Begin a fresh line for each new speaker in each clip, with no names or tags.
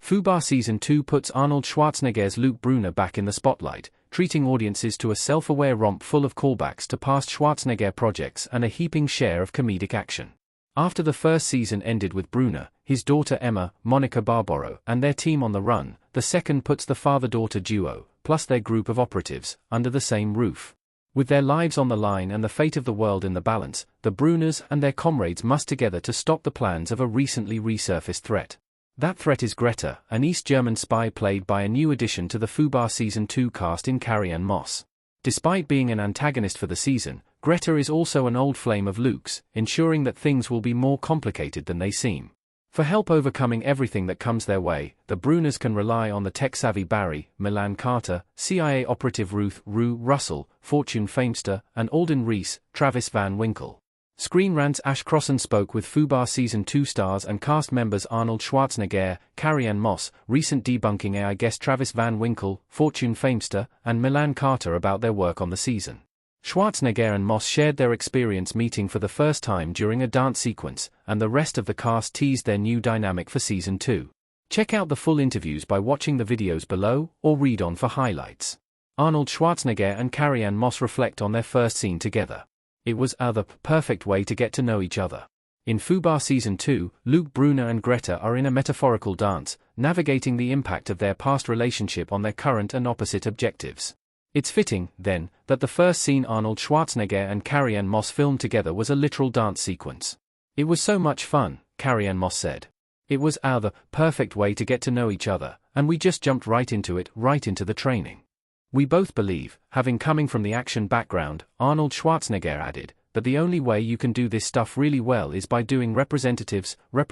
FUBAR Season 2 puts Arnold Schwarzenegger's Luke Brunner back in the spotlight, treating audiences to a self-aware romp full of callbacks to past Schwarzenegger projects and a heaping share of comedic action. After the first season ended with Brunner, his daughter Emma, Monica Barbaro, and their team on the run, the second puts the father-daughter duo, plus their group of operatives, under the same roof. With their lives on the line and the fate of the world in the balance, the Brunners and their comrades must together to stop the plans of a recently resurfaced threat. That threat is Greta, an East German spy played by a new addition to the FUBAR Season 2 cast in Carrie-Anne Moss. Despite being an antagonist for the season, Greta is also an old flame of Luke's, ensuring that things will be more complicated than they seem. For help overcoming everything that comes their way, the Brunners can rely on the tech-savvy Barry, Milan Carter, CIA operative Rue Russell, Fortune famester, and Alden Reese, Travis Van Winkle. Screen Rant's Ash Crossan spoke with FUBAR Season 2 stars and cast members Arnold Schwarzenegger, Carrie-Anne Moss, recent debunking AI guest Travis Van Winkle, Fortune famester, and Milan Carter about their work on the season. Schwarzenegger and Moss shared their experience meeting for the first time during a dance sequence, and the rest of the cast teased their new dynamic for Season 2. Check out the full interviews by watching the videos below, or read on for highlights. Arnold Schwarzenegger and Carrie-Anne Moss reflect on their first scene together. It was the perfect way to get to know each other. In FUBAR Season 2, Luke Brunner and Greta are in a metaphorical dance, navigating the impact of their past relationship on their current and opposite objectives. It's fitting, then, that the first scene Arnold Schwarzenegger and Carrie-Anne Moss filmed together was a literal dance sequence. It was so much fun, Carrie-Anne Moss said. It was the perfect way to get to know each other, and we just jumped right into it, right into the training. We both believe, having coming from the action background, Arnold Schwarzenegger added, that the only way you can do this stuff really well is by doing representatives, but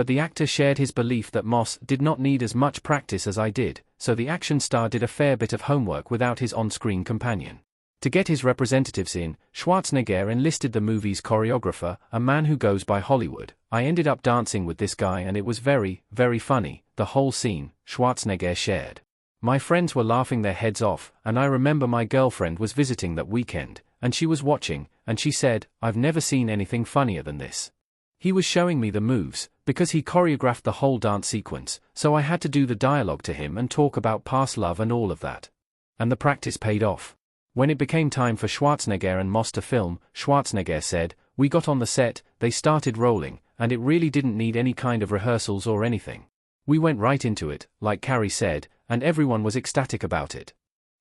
the actor shared his belief that Moss did not need as much practice as I did, so the action star did a fair bit of homework without his on-screen companion. To get his representatives in, Schwarzenegger enlisted the movie's choreographer, a man who goes by Hollywood. I ended up dancing with this guy and it was very, very funny, the whole scene, Schwarzenegger shared. My friends were laughing their heads off, and I remember my girlfriend was visiting that weekend, and she was watching, and she said, "I've never seen anything funnier than this." He was showing me the moves, because he choreographed the whole dance sequence, so I had to do the dialogue to him and talk about past love and all of that. And the practice paid off. When it became time for Schwarzenegger and Moss to film, Schwarzenegger said, "We got on the set, they started rolling, and it really didn't need any kind of rehearsals or anything. We went right into it, like Carrie said, and everyone was ecstatic about it."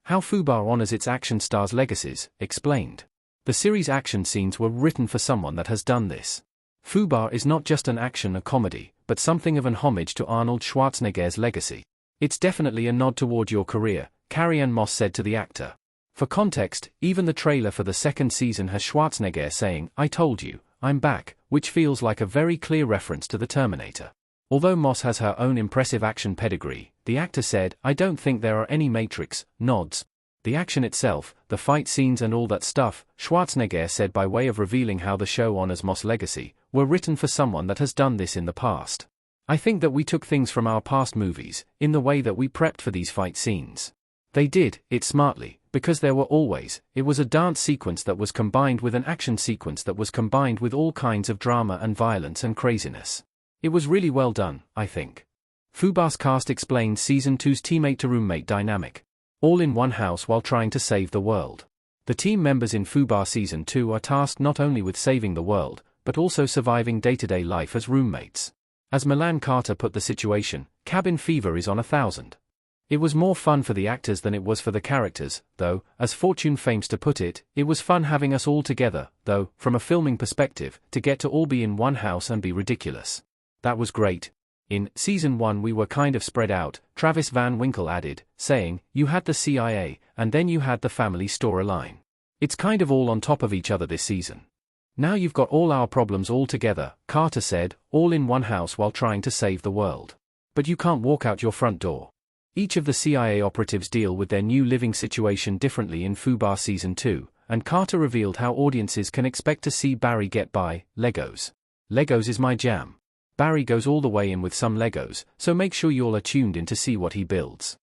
How FUBAR honors its action stars' legacies, explained. The series' action scenes were written for someone that has done this. FUBAR is not just an action or comedy, but something of an homage to Arnold Schwarzenegger's legacy. "It's definitely a nod toward your career," Carrie-Anne Moss said to the actor. For context, even the trailer for the second season has Schwarzenegger saying, "I told you, I'm back," which feels like a very clear reference to the Terminator. Although Moss has her own impressive action pedigree, the actor said, "I don't think there are any Matrix nods. The action itself, the fight scenes and all that stuff," Schwarzenegger said by way of revealing how the show honors Moss' legacy, "were written for someone that has done this in the past. I think that we took things from our past movies, in the way that we prepped for these fight scenes. They did it smartly, because there were always, it was a dance sequence that was combined with an action sequence that was combined with all kinds of drama and violence and craziness. It was really well done, I think." FUBAR's cast explained Season 2's teammate-to-roommate dynamic. All in one house while trying to save the world. The team members in FUBAR Season 2 are tasked not only with saving the world, but also surviving day-to-day life as roommates. As Milan Carter put the situation, cabin fever is on 1,000. It was more fun for the actors than it was for the characters, though, as Fortune famester put it, "It was fun having us all together, though, from a filming perspective, to get to all be in one house and be ridiculous. That was great. In Season 1 we were kind of spread out," Travis Van Winkle added, saying, "You had the CIA, and then you had the family storyline. It's kind of all on top of each other this season. Now you've got all our problems all together," Carter said, "all in one house while trying to save the world. But you can't walk out your front door." Each of the CIA operatives deal with their new living situation differently in FUBAR Season 2, and Carter revealed how audiences can expect to see Barry get by Legos. "Legos is my jam. Barry goes all the way in with some Legos, so make sure you're tuned in to see what he builds."